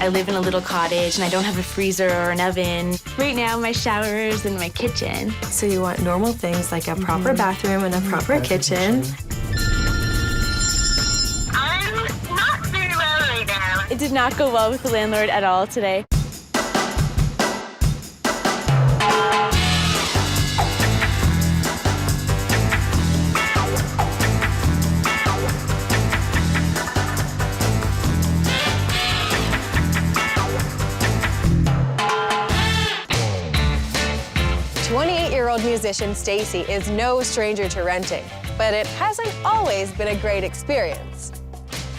I live in a little cottage and I don't have a freezer or an oven. Right now, my shower is in my kitchen. So you want normal things like a proper bathroom and a proper kitchen. I'm not very well right now. It did not go well with the landlord at all today. Musician Stacy is no stranger to renting, but it hasn't always been a great experience.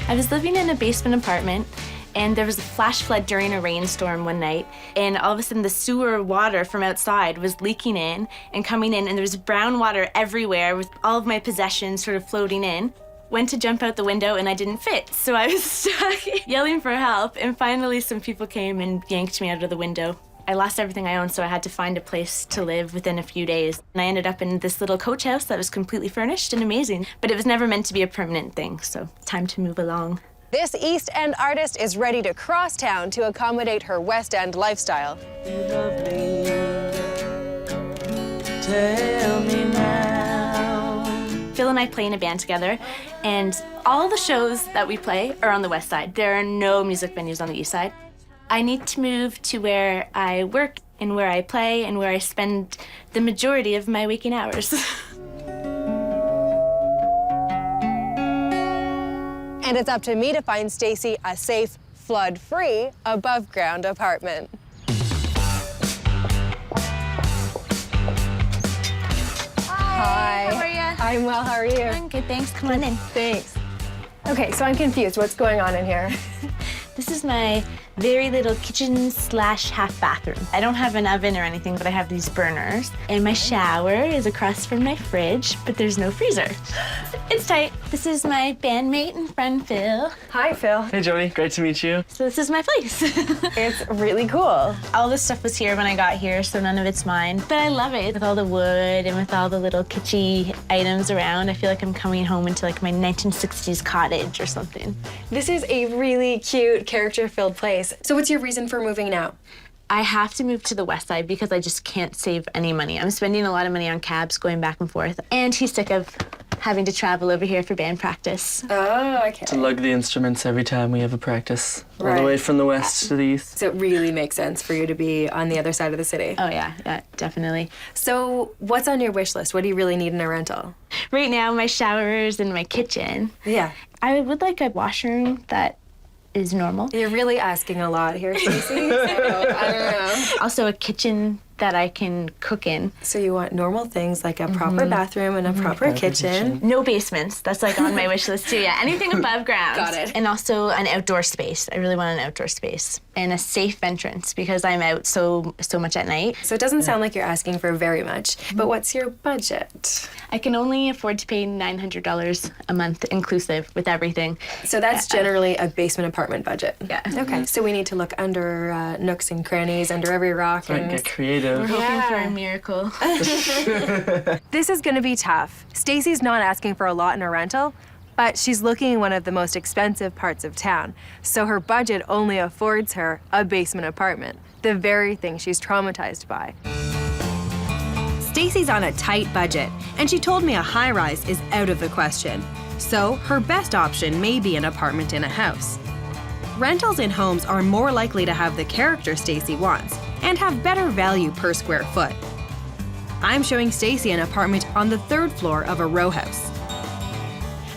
I was living in a basement apartment, and there was a flash flood during a rainstorm one night, and all of a sudden the sewer water from outside was leaking in and coming in, and there was brown water everywhere with all of my possessions sort of floating in. Went to jump out the window and I didn't fit, so I was stuck yelling for help, and finally some people came and yanked me out of the window. I lost everything I owned, so I had to find a place to live within a few days. And I ended up in this little coach house that was completely furnished and amazing, but it was never meant to be a permanent thing, so time to move along. This East End artist is ready to cross town to accommodate her West End lifestyle. Tell me now. Phil and I play in a band together, and all the shows that we play are on the West Side. There are no music venues on the East Side. I need to move to where I work and where I play and where I spend the majority of my waking hours. And it's up to me to find Stacy a safe, flood-free, above-ground apartment. Hi. How are you? I'm well, how are you? I'm good, thanks. Come on in. Thanks. Okay, so I'm confused. What's going on in here? This is my very little kitchen slash half bathroom. I don't have an oven or anything, but I have these burners. And my shower is across from my fridge, but there's no freezer. It's tight. This is my bandmate and friend, Phil. Hi, Phil. Hey, Jodi. Great to meet you. So this is my place. It's really cool. All this stuff was here when I got here, so none of it's mine. But I love it. With all the wood and with all the little kitschy items around, I feel like I'm coming home into like my 1960s cottage or something. This is a really cute, character-filled place. So what's your reason for moving now? I have to move to the West Side because I just can't save any money. I'm spending a lot of money on cabs going back and forth. And he's sick of having to travel over here for band practice. Oh, okay. To lug the instruments every time we have a practice. Right. All the way from the west to the east. So it really makes sense for you to be on the other side of the city. Oh yeah, definitely. So what's on your wish list? What do you really need in a rental? Right now, my shower is in my kitchen. Yeah. I would like a washroom that is normal. You're really asking a lot here, Stacy. So, I don't know. Also a kitchen that I can cook in. So you want normal things like a proper bathroom and a proper kitchen. No basements. That's like on my wish list too. Yeah, anything above ground. Got it. And also an outdoor space. I really want an outdoor space and a safe entrance because I'm out so much at night. So it doesn't sound like you're asking for very much, but what's your budget? I can only afford to pay $900 a month inclusive with everything. So that's generally a basement apartment budget. Yeah. Okay. So we need to look under nooks and crannies, under every rock. Right, get creative. We're hoping for a miracle. This is gonna be tough. Stacy's not asking for a lot in a rental, but she's looking in one of the most expensive parts of town. So her budget only affords her a basement apartment, the very thing she's traumatized by. Stacy's on a tight budget, and she told me a high-rise is out of the question. So her best option may be an apartment in a house. Rentals in homes are more likely to have the character Stacy wants and have better value per square foot. I'm showing Stacy an apartment on the 3rd floor of a row house.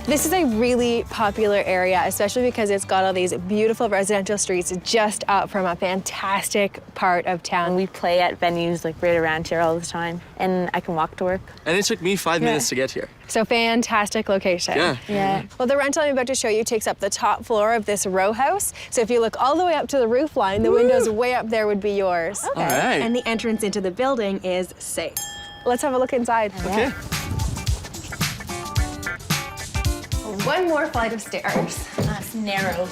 This is a really popular area, especially because it's got all these beautiful residential streets just up from a fantastic part of town. We play at venues like right around here all the time, and I can walk to work. And it took me 5 minutes to get here. So fantastic location. Yeah. Well, the rental I'm about to show you takes up the top floor of this row house. So if you look all the way up to the roof line, the windows way up there would be yours. All right. And the entrance into the building is safe. Let's have a look inside. Okay. One more flight of stairs. It's narrow.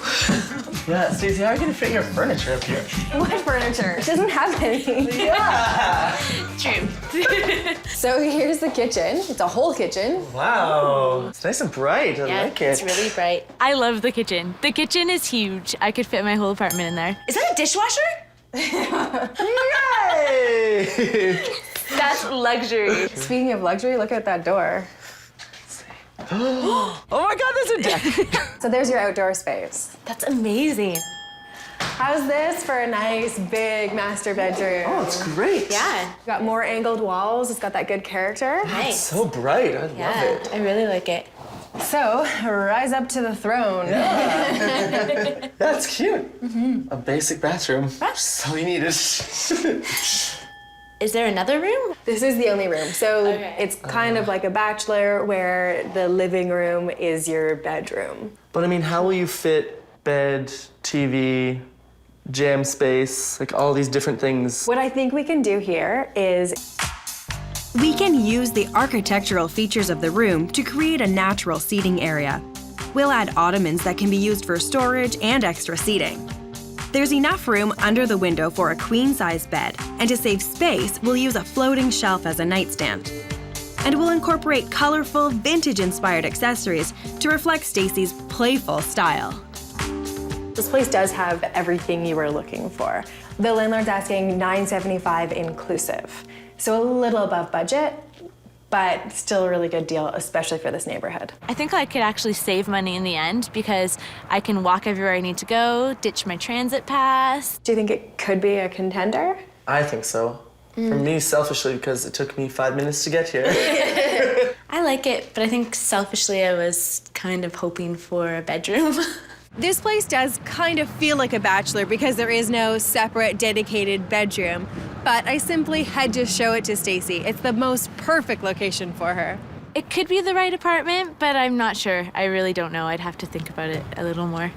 Yeah, Stacy, how are you gonna fit your furniture up here? What furniture? She doesn't have any. Yeah! True. So here's the kitchen. It's a whole kitchen. Wow, it's nice and bright. I Yeah, like it. it's really bright. I love the kitchen. The kitchen is huge. I could fit my whole apartment in there. Is that a dishwasher? Yay! That's luxury. Speaking of luxury, look at that door. Oh my God, there's a deck. So there's your outdoor space. That's amazing. How's this for a nice, big master bedroom? Oh, it's great. Yeah. Got more angled walls. It's got that good character. Nice. So bright. I love it. I really like it. So, rise up to the throne. That's cute. A basic bathroom. That's all you needed. Is there another room? This is the only room. So Okay. it's kind of like a bachelor where the living room is your bedroom. But I mean, how will you fit bed, TV, jam space, like all these different things? What I think we can do here is We can use the architectural features of the room to create a natural seating area. We'll add ottomans that can be used for storage and extra seating. There's enough room under the window for a queen-size bed, and to save space, we'll use a floating shelf as a nightstand. And we'll incorporate colorful, vintage-inspired accessories to reflect Stacy's playful style. this place does have everything you were looking for. The landlord's asking $975 inclusive. So a little above budget, but still a really good deal, especially for this neighborhood. I think I could actually save money in the end because I can walk everywhere I need to go, ditch my transit pass. Do you think it could be a contender? I think so. For me, selfishly, because it took me 5 minutes to get here. I like it, but I think selfishly I was kind of hoping for a bedroom. This place does kind of feel like a bachelor because there is no separate dedicated bedroom, but I simply had to show it to Stacy. It's the most perfect location for her. It could be the right apartment, but I'm not sure. I really don't know. I'd have to think about it a little more.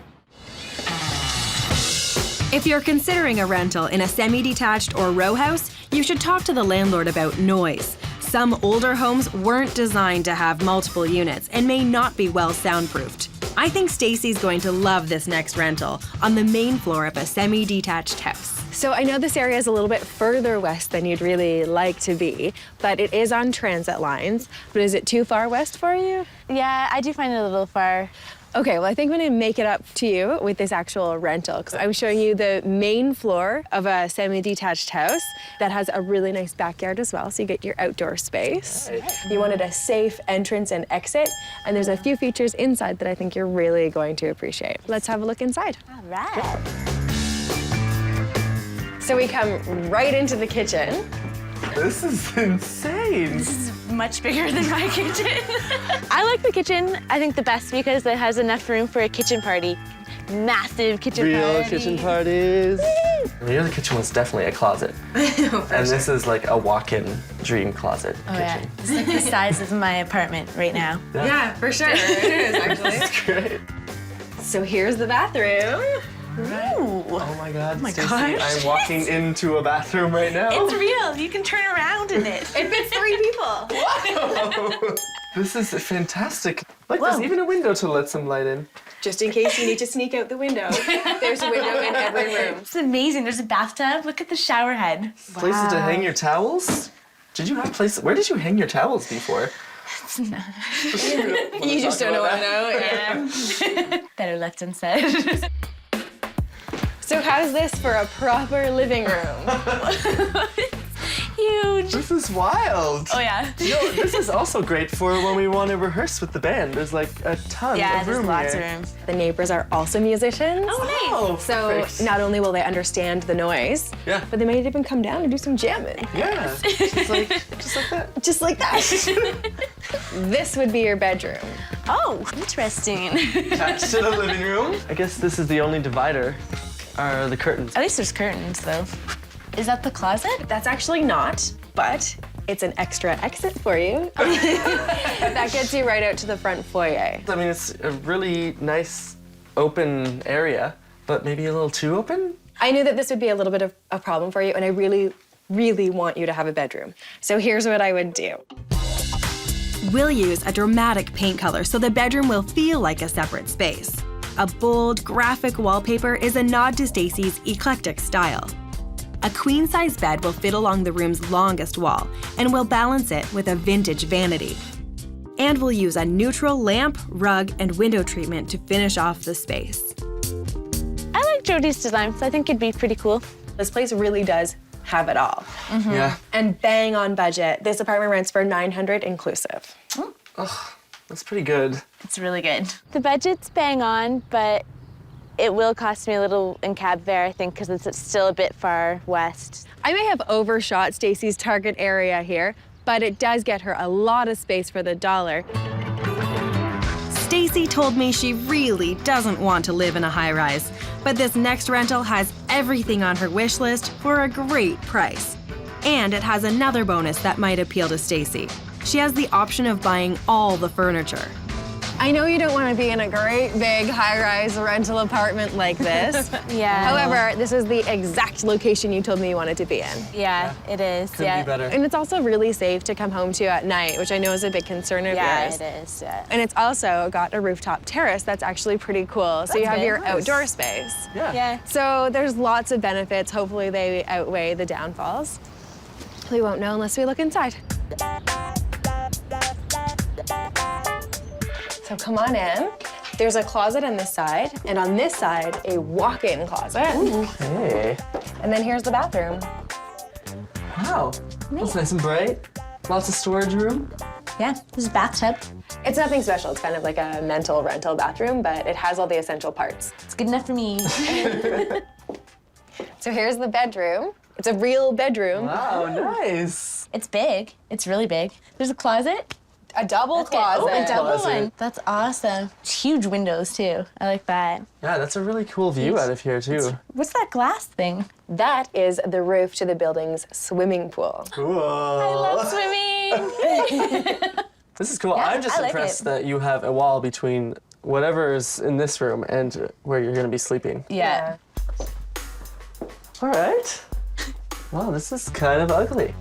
If you're considering a rental in a semi-detached or row house, you should talk to the landlord about noise. Some older homes weren't designed to have multiple units and may not be well soundproofed. I think Stacy's going to love this next rental on the main floor of a semi-detached house. So I know this area is a little bit further west than you'd really like to be, but it is on transit lines. But is it too far west for you? Yeah, I do find it a little far. Okay, well, I think I'm gonna make it up to you with this actual rental, because I'm showing you the main floor of a semi-detached house that has a really nice backyard as well, so you get your outdoor space. You wanted a safe entrance and exit, and there's a few features inside that I think you're really going to appreciate. Let's have a look inside. All right. So we come right into the kitchen. This is insane. This is much bigger than my kitchen. I like the kitchen, I think, the best because it has enough room for a kitchen party. Massive kitchen Real party. kitchen parties. The other kitchen was definitely a closet. And this is like a walk-in dream closet Oh, yeah. kitchen. It's like the size of my apartment right now. Yeah, for sure. It is, actually. Great. So here's the bathroom. Ooh. Oh my God, my Stacy, gosh. I'm walking into a bathroom right now. It's real. You can turn around in it. It fits 3 people. Whoa. This is fantastic. Look, Whoa. there's even a window to let some light in. Just in case you need to sneak out the window. There's a window in every room. It's amazing. There's a bathtub. Look at the shower head. Places to hang your towels? Did you have places? Where did you hang your towels before? You just don't want to know. Yeah. Better left unsaid. So how's this for a proper living room? Huge. This is wild. Oh, yeah. You know, this is also great for when we want to rehearse with the band. There's like a ton Yeah, of there's room lots here. of room. The neighbors are also musicians. Oh, nice. Oh, So perfect. not only will they understand the noise, Yeah. but they might even come down and do some jamming. Yeah, just like that. Just like that. This would be your bedroom. Oh, interesting. Attached to the living room. I guess this is the only divider, are the curtains. At least there's curtains, though. Is that the closet? That's actually not, but it's an extra exit for you. That gets you right out to the front foyer. I mean, it's a really nice open area, but maybe a little too open? I knew that this would be a little bit of a problem for you, and I really, really want you to have a bedroom. So here's what I would do. We'll use a dramatic paint color so the bedroom will feel like a separate space. A bold, graphic wallpaper is a nod to Stacy's eclectic style. A queen-size bed will fit along the room's longest wall, and we'll balance it with a vintage vanity. And we'll use a neutral lamp, rug, and window treatment to finish off the space. I like Jodi's design, so I think it'd be pretty cool. This place really does have it all. Yeah. And bang on budget. This apartment rents for $900 inclusive. That's pretty good. It's really good. The budget's bang on, but it will cost me a little in cab fare, I think, because it's still a bit far west. I may have overshot Stacy's target area here, but it does get her a lot of space for the dollar. Stacy told me she really doesn't want to live in a high-rise, but this next rental has everything on her wish list for a great price. And it has another bonus that might appeal to Stacy. She has the option of buying all the furniture. I know you don't want to be in a great big high-rise rental apartment like this. Yeah. However, this is the exact location you told me you wanted to be in. Yeah, it is. Couldn't be better. And it's also really safe to come home to at night, which I know is a big concern of Yeah, yours. it is. Yeah. And it's also got a rooftop terrace that's actually pretty cool. So you have good. your Nice. outdoor space. Yeah. So there's lots of benefits. Hopefully they outweigh the downfalls. We won't know unless we look inside. So come on in. There's a closet on this side, and on this side, a walk-in closet. Hey. And then here's the bathroom. Wow. That's nice and bright. Lots of storage room. Yeah, this is a bathtub. It's nothing special. It's kind of like a mental rental bathroom, but it has all the essential parts. It's good enough for me. So here's the bedroom. It's a real bedroom. Wow, nice. It's big. It's really big. There's a closet. A double closet. Oh, a double Closet. one. That's awesome. Huge windows, too. I like that. Yeah, that's a really cool view out of here, too. What's that glass thing? That is the roof to the building's swimming pool. Cool. I love swimming. This is cool. Yeah, I'm just I like impressed it. that you have a wall between whatever's in this room and where you're going to be sleeping. Yeah. All right. Wow, this is kind of ugly.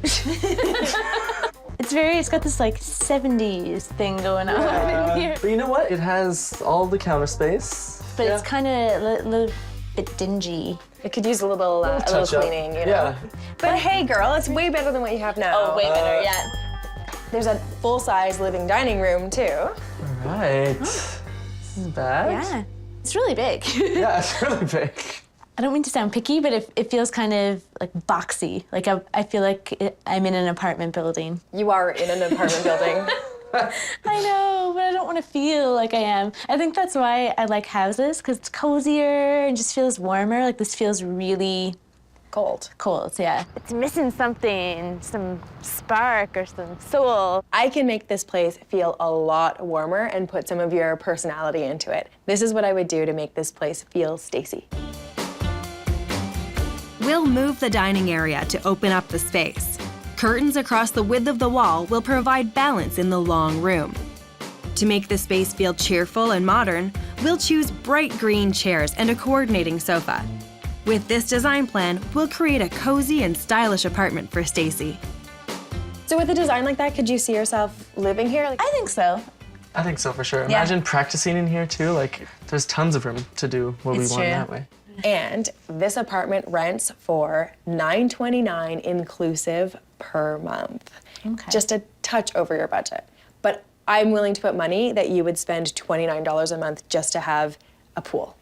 It's got this like 70s thing going on in here. But you know what? It has all the counter space. But it's kind of a little bit dingy. It could use a little Touch up. cleaning, you know? Yeah. But hey, girl, it's way better than what you have now. Oh, way better, yeah. There's a full-size living dining room, too. Right. This is bad. Yeah. It's really big. Yeah, it's really big. I don't mean to sound picky, but it feels kind of like boxy. Like I feel like I'm in an apartment building. You are in an apartment building. I know, but I don't want to feel like I am. I think that's why I like houses, because it's cozier and just feels warmer. Like this feels really Cold. cold, yeah. It's missing something, some spark or some soul. I can make this place feel a lot warmer and put some of your personality into it. This is what I would do to make this place feel Stacy. We'll move the dining area to open up the space. Curtains across the width of the wall will provide balance in the long room. To make the space feel cheerful and modern, we'll choose bright green chairs and a coordinating sofa. With this design plan, we'll create a cozy and stylish apartment for Stacy. So with a design like that, could you see yourself living here? I think so. I think so for sure. Imagine practicing in here too. Like, there's tons of room to do what It's we want true. that way. And this apartment rents for $929 inclusive per month. Okay. Just a touch over your budget. But I'm willing to put money that you would spend $29 a month just to have a pool.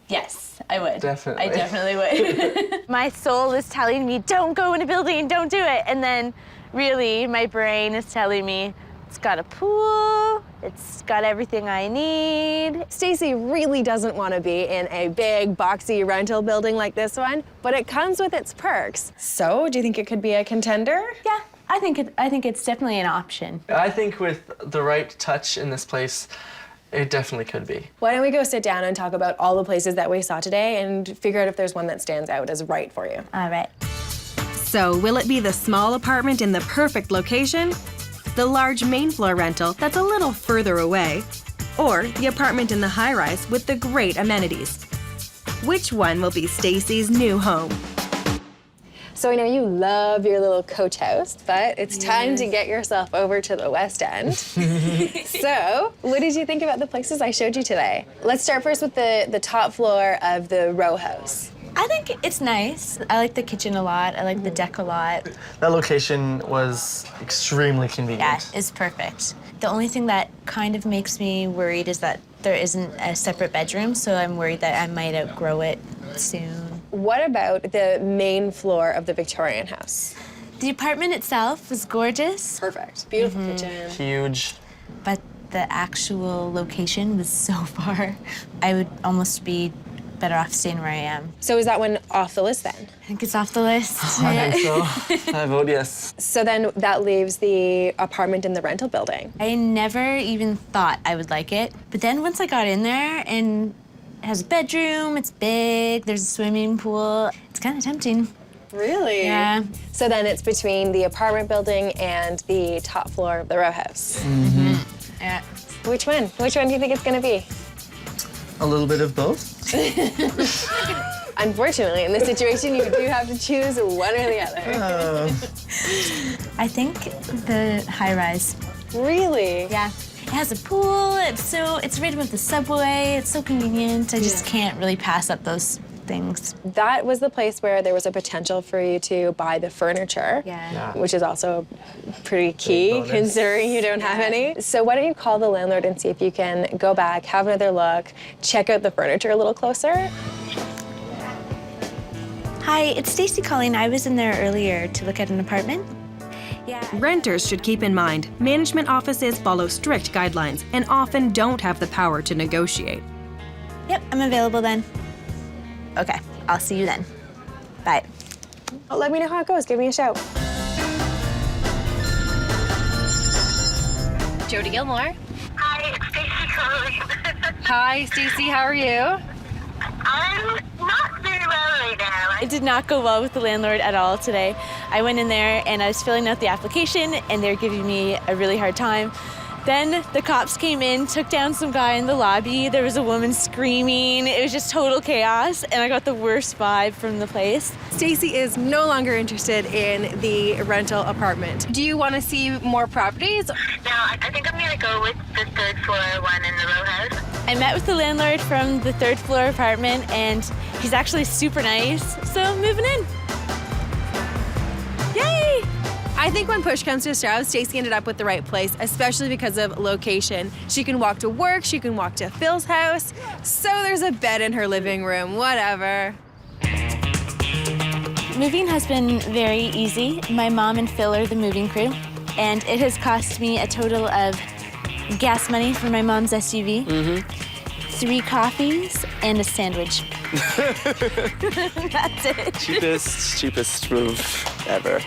Yes, I would. Definitely. I definitely would. My soul is telling me, don't go in a building, don't do it. And then really, my brain is telling me, it's got a pool, it's got everything I need. Stacy really doesn't want to be in a big, boxy rental building like this one, but it comes with its perks. So, do you think it could be a contender? Yeah, I think it's definitely an option. I think with the right touch in this place, it definitely could be. Why don't we go sit down and talk about all the places that we saw today and figure out if there's one that stands out as right for you. All right. So, will it be the small apartment in the perfect location? The large main floor rental that's a little further away? Or the apartment in the high-rise with the great amenities? Which one will be Stacy's new home? So I know you love your little coach house, but it's time to get yourself over to the West End. So what did you think about the places I showed you today? Let's start first with the top floor of the row house. I think it's nice. I like the kitchen a lot. I like the deck a lot. That location was extremely convenient. Yeah, it's perfect. The only thing that kind of makes me worried is that there isn't a separate bedroom, so I'm worried that I might outgrow it soon. What about the main floor of the Victorian house? The apartment itself was gorgeous, Perfect. Beautiful kitchen. Huge. but the actual location was so far. I would almost be better off staying where I am. So is that one off the list then? I think it's off the list. I think so. I vote yes. So then that leaves the apartment in the rental building. I never even thought I would like it, but then once I got in there and it has a bedroom, it's big, there's a swimming pool, it's kind of tempting. Really? Yeah. So then it's between the apartment building and the top floor of the row house. Yeah. Which one? Which one do you think it's gonna be? A little bit of both. Unfortunately, in this situation, you do have to choose one or the other. I think the high-rise. Really? Yeah. It has a pool, it's right above the subway, it's so convenient. I just can't really pass up those things. That was the place where there was a potential for you to buy the furniture, Yeah. which is also pretty key bonus. considering you don't have any. So why don't you call the landlord and see if you can go back, have another look, check out the furniture a little closer. Hi, it's Stacy calling. I was in there earlier to look at an apartment. Yeah. Renters should keep in mind, management offices follow strict guidelines and often don't have the power to negotiate. Yep, I'm available then. Okay, I'll see you then. Bye. Well, let me know how it goes. Give me a shout. Jodi Gilmour. Hi, it's Stacy calling. Hi, Stacy. How are you? I'm not very well right now. It did not go well with the landlord at all today. I went in there and I was filling out the application and they were giving me a really hard time. Then the cops came in, took down some guy in the lobby. There was a woman screaming. It was just total chaos, and I got the worst vibe from the place. Stacy is no longer interested in the rental apartment. Do you want to see more properties? No, I think I'm gonna go with the third floor one in the row house. I met with the landlord from the third floor apartment, and he's actually super nice, so I'm moving in. Yay! I think when push comes to shove, Stacy ended up with the right place, especially because of location. She can walk to work, she can walk to Phil's house, so there's a bed in her living room, whatever. Moving has been very easy. My mom and Phil are the moving crew, and it has cost me a total of gas money for my mom's SUV, 3 coffees, and a sandwich. That's it. Cheapest move ever.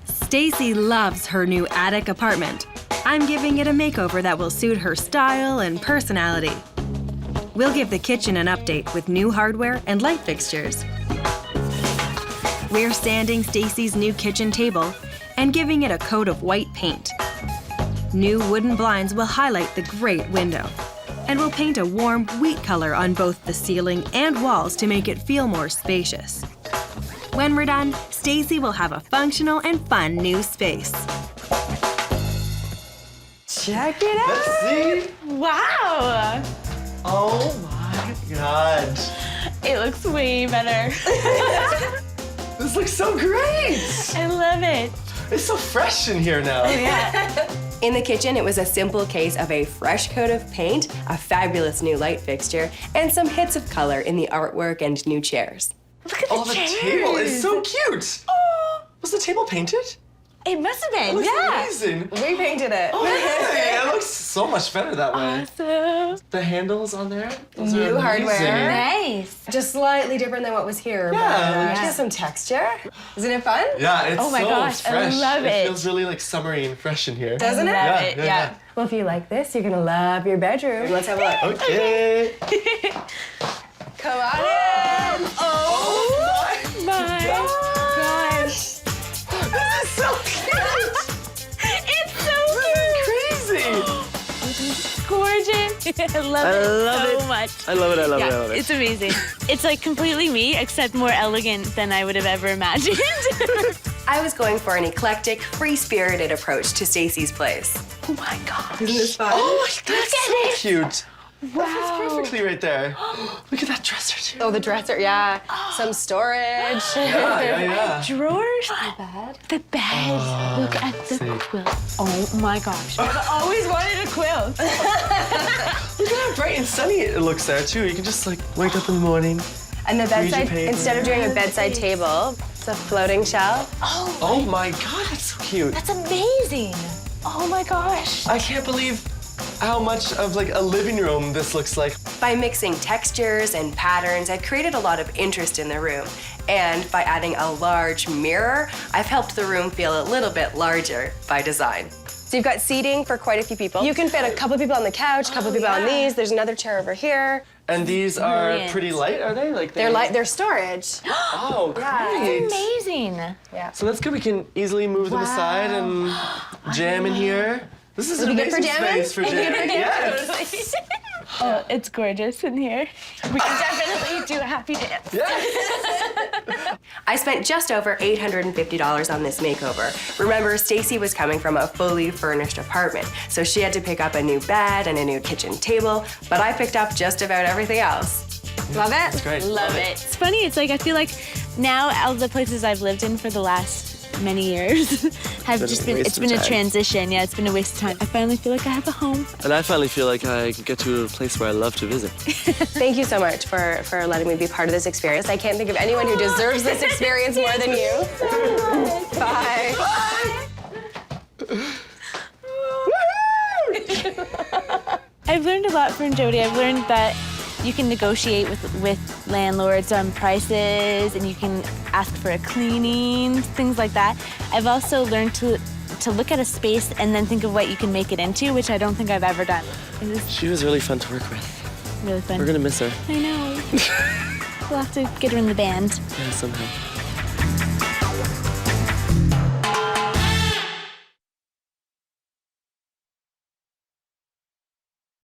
Stacy loves her new attic apartment. I'm giving it a makeover that will suit her style and personality. We'll give the kitchen an update with new hardware and light fixtures. We're sanding Stacy's new kitchen table and giving it a coat of white paint. New wooden blinds will highlight the great window. And we'll paint a warm wheat color on both the ceiling and walls to make it feel more spacious. When we're done, Stacy will have a functional and fun new space. Check it out. Let's see. Wow! Oh my god. It looks way better. This looks so great. I love it. It's so fresh in here now. In the kitchen, it was a simple case of a fresh coat of paint, a fabulous new light fixture, and some hits of color in the artwork and new chairs. Look at Oh, the table is so cute. Oh. Was the table painted? It must have It been, looks yeah. amazing. We painted it. Oh, hey, it looks so much better that way. Awesome. The handles on there, those New are hardware. amazing. Nice. Just slightly different than what was here, Yeah, but like- it has some texture. Isn't it fun? Yeah, it's Oh my so gosh, I fresh. love it. Feels really like summery and fresh in here. Doesn't it? Love it, yeah. Well, if you like this, you're gonna love your bedroom. Let's have a look. Okay. Come on in. Oh My gosh. This is so cute. It's so This is crazy. gorgeous. gorgeous. I love it so much. I love it, I love it, I Yeah, love it. it's amazing. It's like completely me, except more elegant than I would have ever imagined. I was going for an eclectic, free-spirited approach to Stacy's place. Oh my gosh. Isn't this fun? Oh, that's so cute. Wow. That's perfectly right there. Look at that dresser, too. Oh, the dresser, yeah. Some storage. Yeah. Drawers. The bed. The bed. Look at the quilt. Oh my gosh. I've always wanted a quilt. Look at how bright and sunny it looks there, too. You can just, like, wake up in the morning. And the bedside, paper. instead of doing a bedside table, it's a floating shelf. Oh, my God, that's so cute. That's amazing. Oh my gosh. I can't believe how much of, like, a living room this looks like. By mixing textures and patterns, I've created a lot of interest in the room. And by adding a large mirror, I've helped the room feel a little bit larger by design. So you've got seating for quite a few people. You can fit a couple people on the couch, a couple people on these. There's another chair over here. And these are Brilliant. pretty light, are they? Like They're light, they're storage. Oh, great. Amazing. Yeah. So that's good. We can easily move them aside and jam in here. This is an good for amazing jamming? space for jamming. Yes. Oh, it's gorgeous in here. We can definitely do a happy dance. I spent just over $850 on this makeover. Remember, Stacy was coming from a fully furnished apartment, so she had to pick up a new bed and a new kitchen table, but I picked up just about everything else. Love it? That's great. Love it. It's funny, it's like I feel like now all the places I've lived in for the last many years have It's just been a been, waste it's of been a time. transition. Yeah, it's been a waste of time. I finally feel like I have a home. And I finally feel like I can get to a place where I love to visit. Thank you so much for letting me be part of this experience. I can't think of anyone who deserves this experience more than you. Bye. I've learned a lot from Jodi. I've learned that you can negotiate with landlords on prices, and you can ask for a cleaning, things like that. I've also learned to look at a space and then think of what you can make it into, which I don't think I've ever done. It was She was really fun to work with. really fun. We're gonna miss her. I know. We'll have to get her in the band. Yeah, somehow.